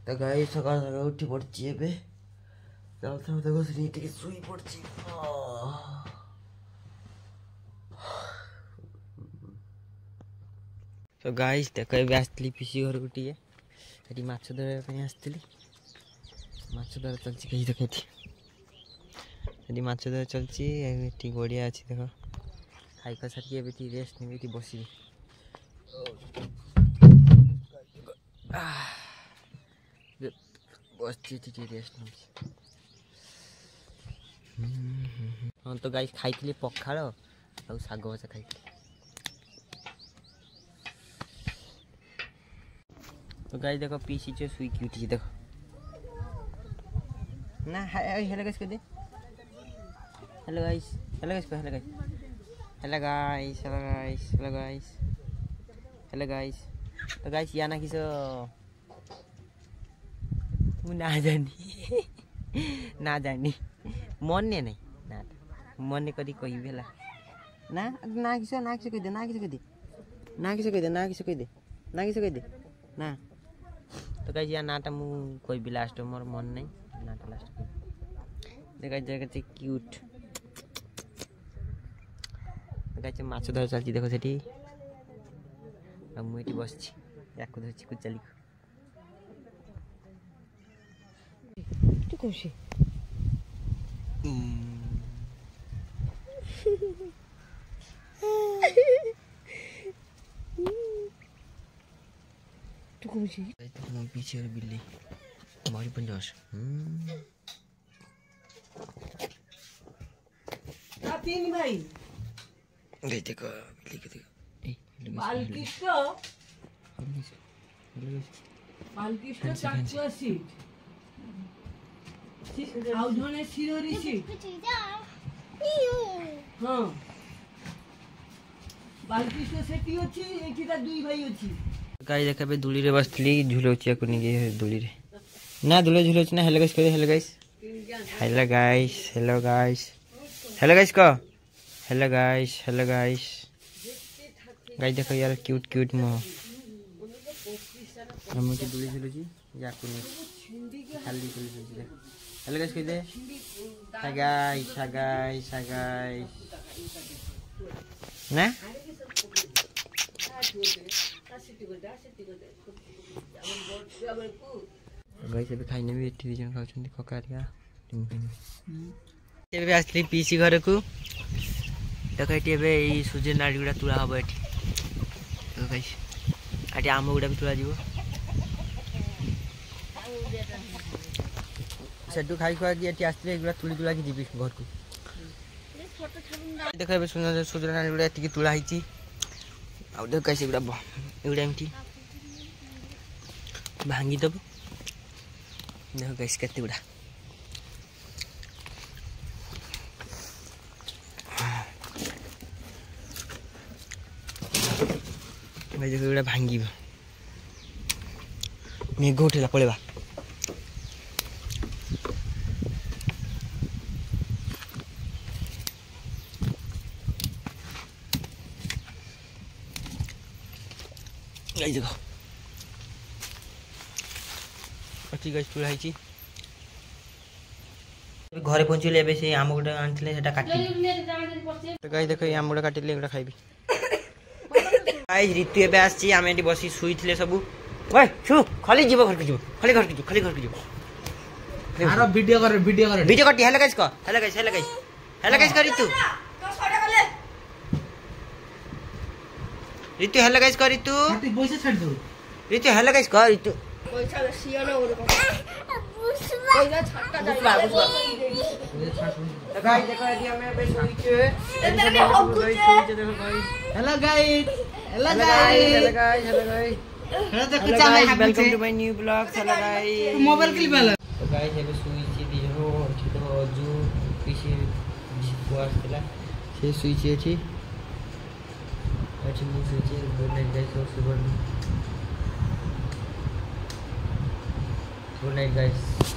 तो गाइस सकाळ सकाळ उठी पड़ची एबे प्रथम देखो से नीचे के सुई पड़ची तो गाइस देखो एबे आस्ती पिसी घर गुटिए एटी माछ धरबा पई आस्ती माछ धर चलची कही देखो एटी माछ धर चलची एटी गोड़िया अछि देखो खाई खा सारी एबे टी रेस्ट नेबे टी बसी बसची टी रेस्ट नेबे हाँ तो गाइस खाई पखाड़ आ शाग भजा खाई तो गाइस देखो पीसी जो सुई की उठी देखो ना हेलो गाइस कर दे hello guys hello guys hello guys hello guys hello guys hello guys hello guys तो गाइस या ना किसो ना जानी मन ने नहीं ना मन ने कदी कही भेला ना किसो कह दे ना किसो कह दे ना किसो कह दे ना किसो कह दे ना किसो कह दे ना तो गाइस या नाटा मु कोई भी लास्ट मोर मन नहीं नाटा लास्ट देखा जगह क्यूट गाइस माछ धर चलती देखो सेठी आ मु एठी बसछि याको धरछि कुचली तू कोशी तू कोशी तो पीछे बिल्ली हमारी पंजास तीन भाई गई देखो बिल्ली को देखो बालकृष्ण चाचुआ सीट आउ जने सिरोरी सीट हां बालकृष्ण सेठी अछि एकिटा दुई भाई अछि गाइस देखबे दुली रे बसली झुलोचिया को नि गे दुली रे ना दुले झुलोच ना हेलो गाइस करे hello guys hello guys hello guys hello guys को हेलो गाइस गाइस देखो यार क्यूट क्यूट मो हम के दुली झुलोची या को नि खाली दुली झुलोची हेलो गाइस कह दे हाय गाइस ना गाइस एबे खाइने भी एठी जन खाउछन्ती ककारिया एबे आस्त्री पीसी घर को देखैटी एबे ई सुजे नाडी गुडा तुला हबो एठी तो गाइस आटी आम गुडा भी तुला जीवो सेटू खाई खा के एठी आस्त्री गुडा तुला के जीबी घर को देखो एबे सुजे नाडी गुडा एठी तुला हिची आ देख कैसे गुडा एउडा एमटी भांगी दब देखो गाइस केते गुडा भाई देखो गुडा भांगी मेघ उठेला पळेबा गाइस देखो अच्छी गाइस तुला हिची घरे पहुंचले एबे से आम गुडा आनथिले सेटा काटि तो गाइस देखो आम गुडा काटिले गुडा खाइबी गाइस ऋतु एबे आछि आमे एटी बसी सुइथिले सब ओए छु खाली जीव घर के जीव खाली घर के जीव आरो वीडियो कटी हेलो गाइस को हेलो गाइस कर ऋतु हेलो गाइस कर ऋतु पैसा छाड़ दो ऋतु हेलो गाइस कर ऋतु पैसा सिया न ओर पैसा छक्का जाई तो गाइस देखो यदि हमें पे स्विच देखो गाइस हेलो गाइस देखो चाहे welcome to my new blog hello guys mobile clip वाला तो गाइस एबे स्विच दिहो तो जो पीछे आसला से स्विच अछि अच्छी मु switch good night guys good night guys